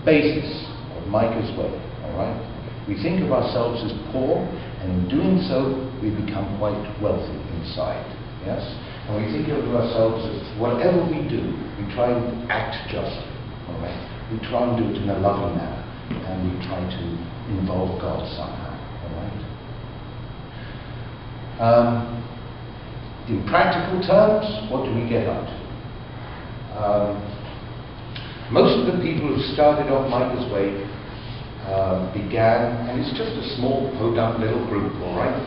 basis of Micah's way, all right? We think of ourselves as poor, and in doing so, we become quite wealthy inside, yes? And we think of ourselves as whatever we do, we try and act justly, all right? We try and do it in a loving manner, and we try to involve God somehow, all right? In practical terms, what do we get up to? Most of the people who started off Micah's way began, and it's just a small, podunk little group, all right?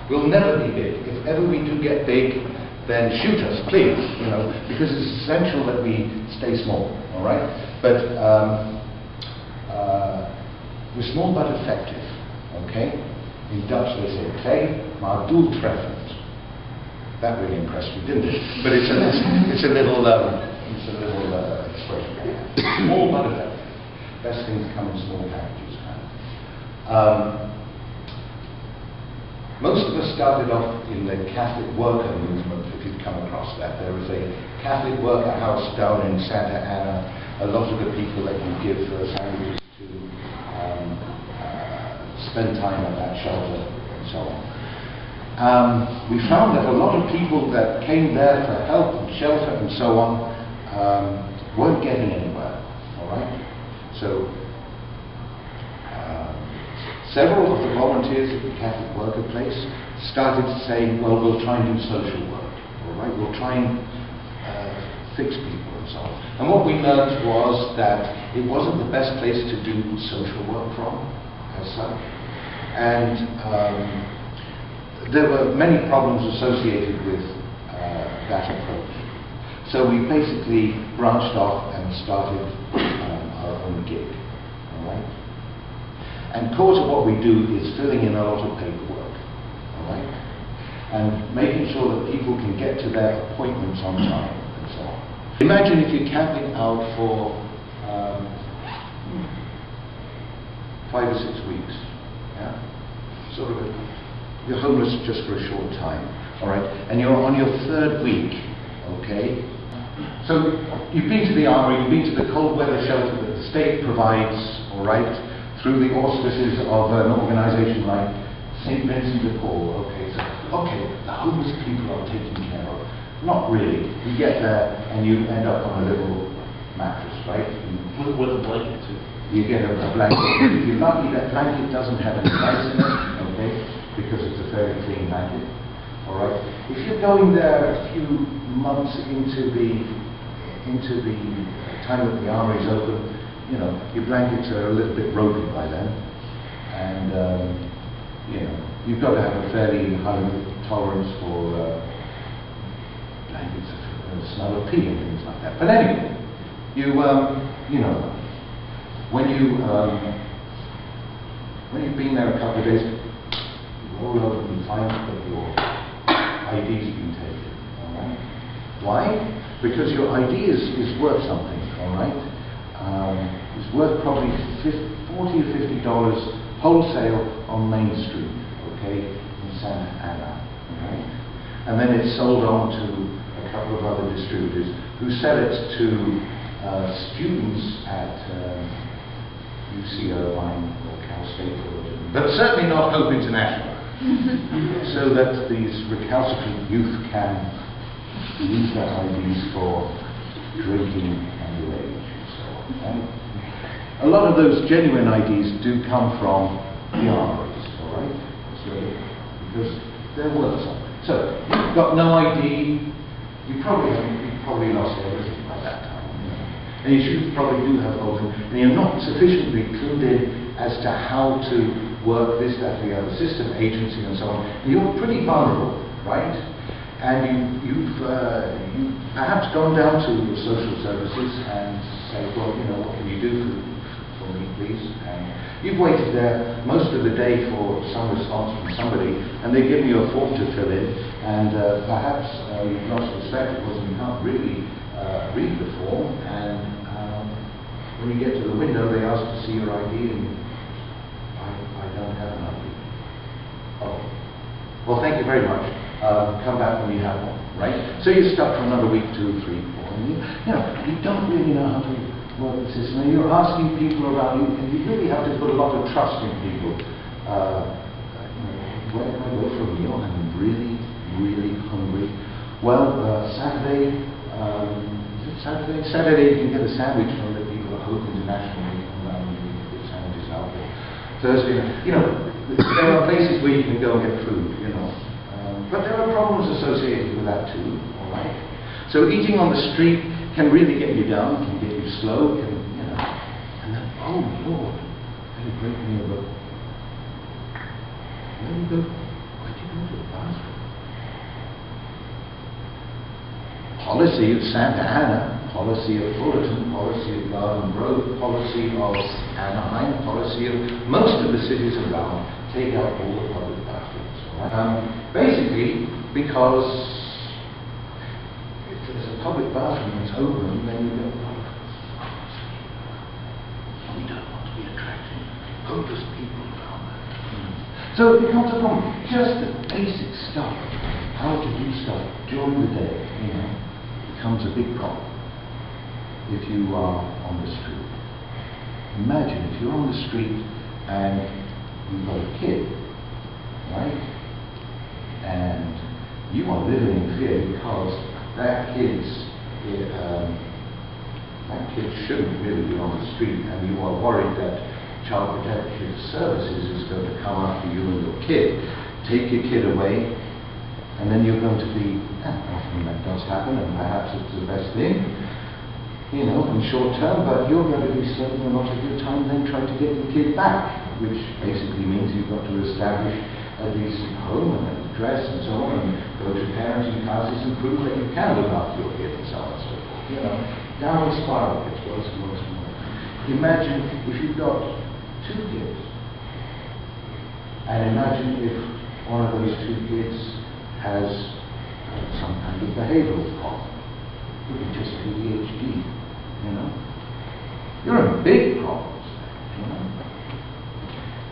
We'll never be big. If ever we do get big, then shoot us, please, you know, because it's essential that we stay small, all right? But we're small but effective, okay? In Dutch they say, "Klein, maar doeltreffend." That really impressed me, didn't it? But it's a little expression. Small but effective. Best things come in small packages. Most of us started off in the Catholic worker movement, if you've come across that. There was a Catholic worker house down in Santa Ana. A lot of the people that you give sandwiches to spend time at that shelter and so on. We found that a lot of people that came there for help and shelter and so on weren't getting anywhere, all right? So several of the volunteers at the Catholic worker place started to say, well, we'll try and do social work, all right? We'll try and fix people and so on. And what we learned was that it wasn't the best place to do social work from, as such. And there were many problems associated with that approach. So we basically branched off and started our own gig, all right? And core to what we do is filling in a lot of paperwork, all right? And making sure that people can get to their appointments on time and so on. Imagine if you're camping out for 5 or 6 weeks, yeah? Sort of you're homeless just for a short time, all right? And you're on your 3rd week, okay? So you've been to the army, you've been to the cold weather shelter that the state provides, all right, through the auspices of an organization like St. Vincent de Paul, okay? So, okay, the homeless people are taken care of. Not really. You get there and you end up on a little mattress, right? With a blanket too. You get a blanket. If you're lucky, that blanket doesn't have any ice in it, okay? Because it's a fairly clean blanket, all right? If you're going there a few months into the time that the army is open, you know, your blankets are a little bit ropey by then, and you know, you've got to have a fairly high tolerance for blankets that smell of pee and things like that. But anyway, you know, when you've been there a couple of days, roll over and find that your ID's been taken, all right? Why? Because your ID is worth something, all right? It's worth probably $40 or $50 wholesale on Main Street, okay, in Santa Ana, all right? And then it's sold on to a couple of other distributors who sell it to students at UC Irvine or Cal State, but certainly not Hope International. So that these recalcitrant youth can use their IDs for drinking underage and so on. And a lot of those genuine IDs do come from the armories, all right? So, because they're worth something. So, you've got no ID, you probably lost everything by that time. You know? And you probably do have holes, and you're not sufficiently clued in as to how to work this, that, the other system, agency, and so on. You're pretty vulnerable, right? And you've perhaps gone down to the social services and say, well, you know, what can you do for me, please? And you've waited there most of the day for some response from somebody, and they give you a form to fill in, and perhaps you've lost respect because you can't really read the form, and when you get to the window, they ask to see your ID, and I don't have an ID. Oh, well, thank you very much. Come back when you have one, right? So you're stuck for another week, 2, 3, 4, and you know, you don't really know how to work the system, and you're asking people around you, and you really have to put a lot of trust in people. Where can I go for a meal? I'm really, really hungry. Well, Saturday, is it Saturday? Saturday you can get a sandwich from the people at Hope International, and get sandwiches out there. Thursday, there are places where you can go and get food, but there are problems associated with that too, all right? So eating on the street can really get you down, can get you slow, and then, oh Lord, I had a great meal, but where do you go? Why do you go to the bathroom? Policy of Santa Ana, policy of Fullerton, policy of Garden Grove, policy of Anaheim, policy of most of the cities around, take out all the public bathrooms. Right? Basically, because if there's a public bathroom that's open, then you get we don't want to be attracting hopeless people around that. So it becomes a problem. Just the basic stuff, how to do stuff during the day, becomes a big problem. If you are on the street. Imagine if you're on the street and you've got a kid, right? And you are living in fear because that kid shouldn't really be on the street, and you are worried that Child Protective Services is going to come after you and your kid, take your kid away, and then you're going to be, often that does happen, and perhaps it's the best thing, in short term, but you're going to be spending a lot of your time then trying to get your kid back, which basically means you've got to establish at least a home and an address and so on, and go to parenting houses and prove that you can look after your kid and so on and so forth. Down the spiral gets worse and worse and worse. Imagine if you've got 2 kids, and imagine if one of those 2 kids has some kind of behavioral problem. Could be just ADHD, You're in big problems there,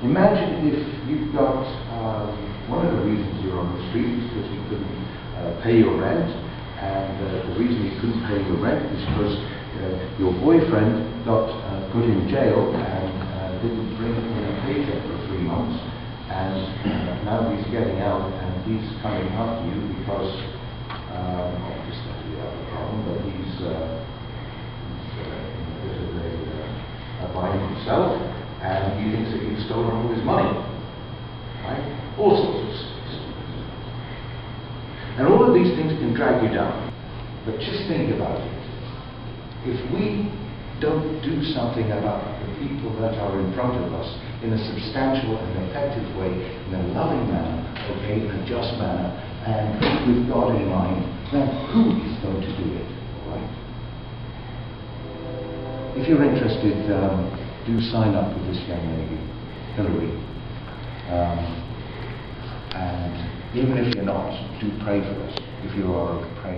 Imagine if you've got, one of the reasons you're on the street is because you couldn't pay your rent, and the reason you couldn't pay your rent is because your boyfriend got put in jail and didn't bring in a paycheck for 3 months, and now he's getting out and he's coming after you because obviously you have a problem, but he's buying himself, and he thinks that you've stolen all his money, right? All sorts of stuff. And all of these things can drag you down. But just think about it. If we don't do something about the people that are in front of us in a substantial and effective way, in a loving manner, in a just manner, and with God in mind, then who is going to do it? Right? If you're interested, do sign up with this young lady, Hillary. And even if you're not, do pray for us. If you are, pray.